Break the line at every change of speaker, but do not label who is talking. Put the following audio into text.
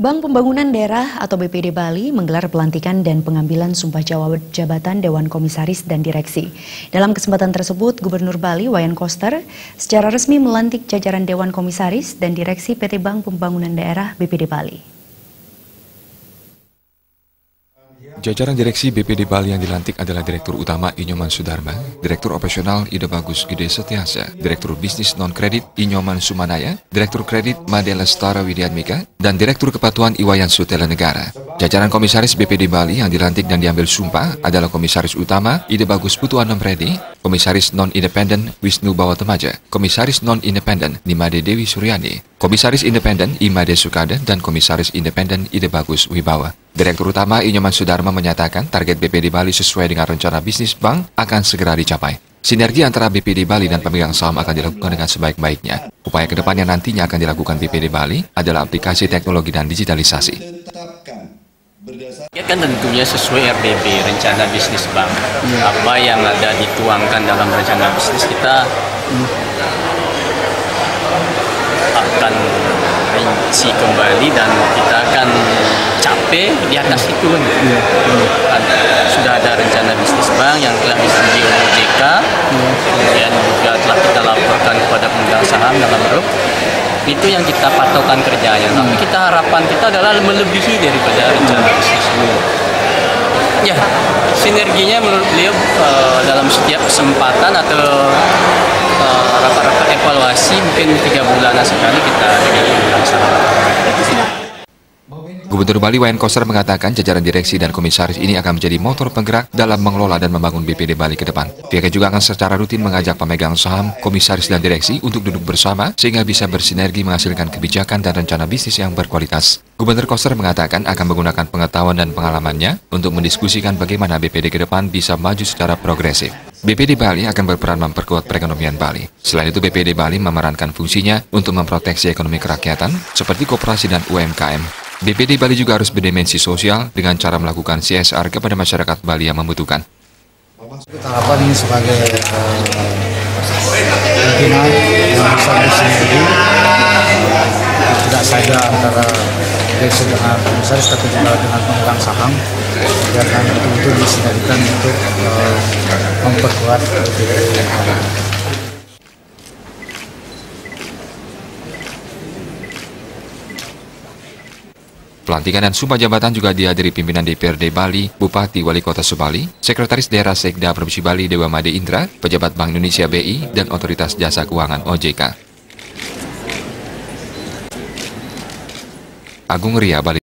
Bank Pembangunan Daerah atau BPD Bali menggelar pelantikan dan pengambilan sumpah jabatan Dewan Komisaris dan Direksi. Dalam kesempatan tersebut, Gubernur Bali Wayan Koster secara resmi melantik jajaran Dewan Komisaris dan Direksi PT Bank Pembangunan Daerah BPD Bali.
Jajaran direksi BPD Bali yang dilantik adalah Direktur Utama Inyoman Sudarma, Direktur Operasional Ida Bagus Gede Setiasa, Direktur Bisnis Non-Kredit Inyoman Sumanaya, Direktur Kredit Made Lestara Widiatmika, dan Direktur Kepatuan Iwayan Sutela Negara. Jajaran Komisaris BPD Bali yang dilantik dan diambil sumpah adalah Komisaris Utama Ida Bagus Putuanom Redi, Komisaris Non-Independen Wisnu Bawatemaja, Komisaris Non-Independen Nimade Dewi Suryani, Komisaris Independen Imade Sukada, dan Komisaris Independen Ida Bagus Wibawa. Direktur Utama Inyoman Sudarma menyatakan target BPD Bali sesuai dengan rencana bisnis bank akan segera dicapai. Sinergi antara BPD Bali dan pemegang saham akan dilakukan dengan sebaik-baiknya. Upaya kedepannya nantinya akan dilakukan BPD Bali adalah aplikasi teknologi dan digitalisasi.
Ya kan tentunya sesuai RBB, rencana bisnis bank. Apa yang ada dituangkan dalam rencana bisnis kita akan rinci kembali dan kita akan capai di atas itu. Sudah ada rencana bisnis bank yang telah disetujui oleh OJK, kemudian juga telah kita laporkan kepada pemegang saham dalam grup. Itu yang kita patokan kerjanya. Tapi kita harapan kita adalah melebihi daripada rencana bisnis. Ya, sinerginya menurut beliau dalam setiap kesempatan atau rapat-rapat evaluasi mungkin 3 bulanan sekali kita dengan pemegang saham.
Gubernur Bali Wayan Koster mengatakan jajaran direksi dan komisaris ini akan menjadi motor penggerak dalam mengelola dan membangun BPD Bali ke depan. Pihaknya juga akan secara rutin mengajak pemegang saham, komisaris dan direksi untuk duduk bersama sehingga bisa bersinergi menghasilkan kebijakan dan rencana bisnis yang berkualitas. Gubernur Koster mengatakan akan menggunakan pengetahuan dan pengalamannya untuk mendiskusikan bagaimana BPD ke depan bisa maju secara progresif. BPD Bali akan berperan memperkuat perekonomian Bali. Selain itu, BPD Bali memerankan fungsinya untuk memproteksi ekonomi kerakyatan seperti koperasi dan UMKM. BPD Bali juga harus berdimensi sosial dengan cara melakukan CSR kepada masyarakat Bali yang membutuhkan.
Kita harapkan ini sebagai pimpinan yang bisa bersinergi, tidak saja antara direksi dengan komisaris, tapi juga dengan pemegang saham, agar betul-betul disinergikan untuk memperkuat BPD Bali.
Pelantikan dan sumpah jabatan juga dihadiri pimpinan DPRD Bali, Bupati Wali Kota Subali, Sekretaris Daerah Sekda Provinsi Bali Dewa Made Indra, pejabat Bank Indonesia BI, dan Otoritas Jasa Keuangan OJK. Agung Ria, Bali.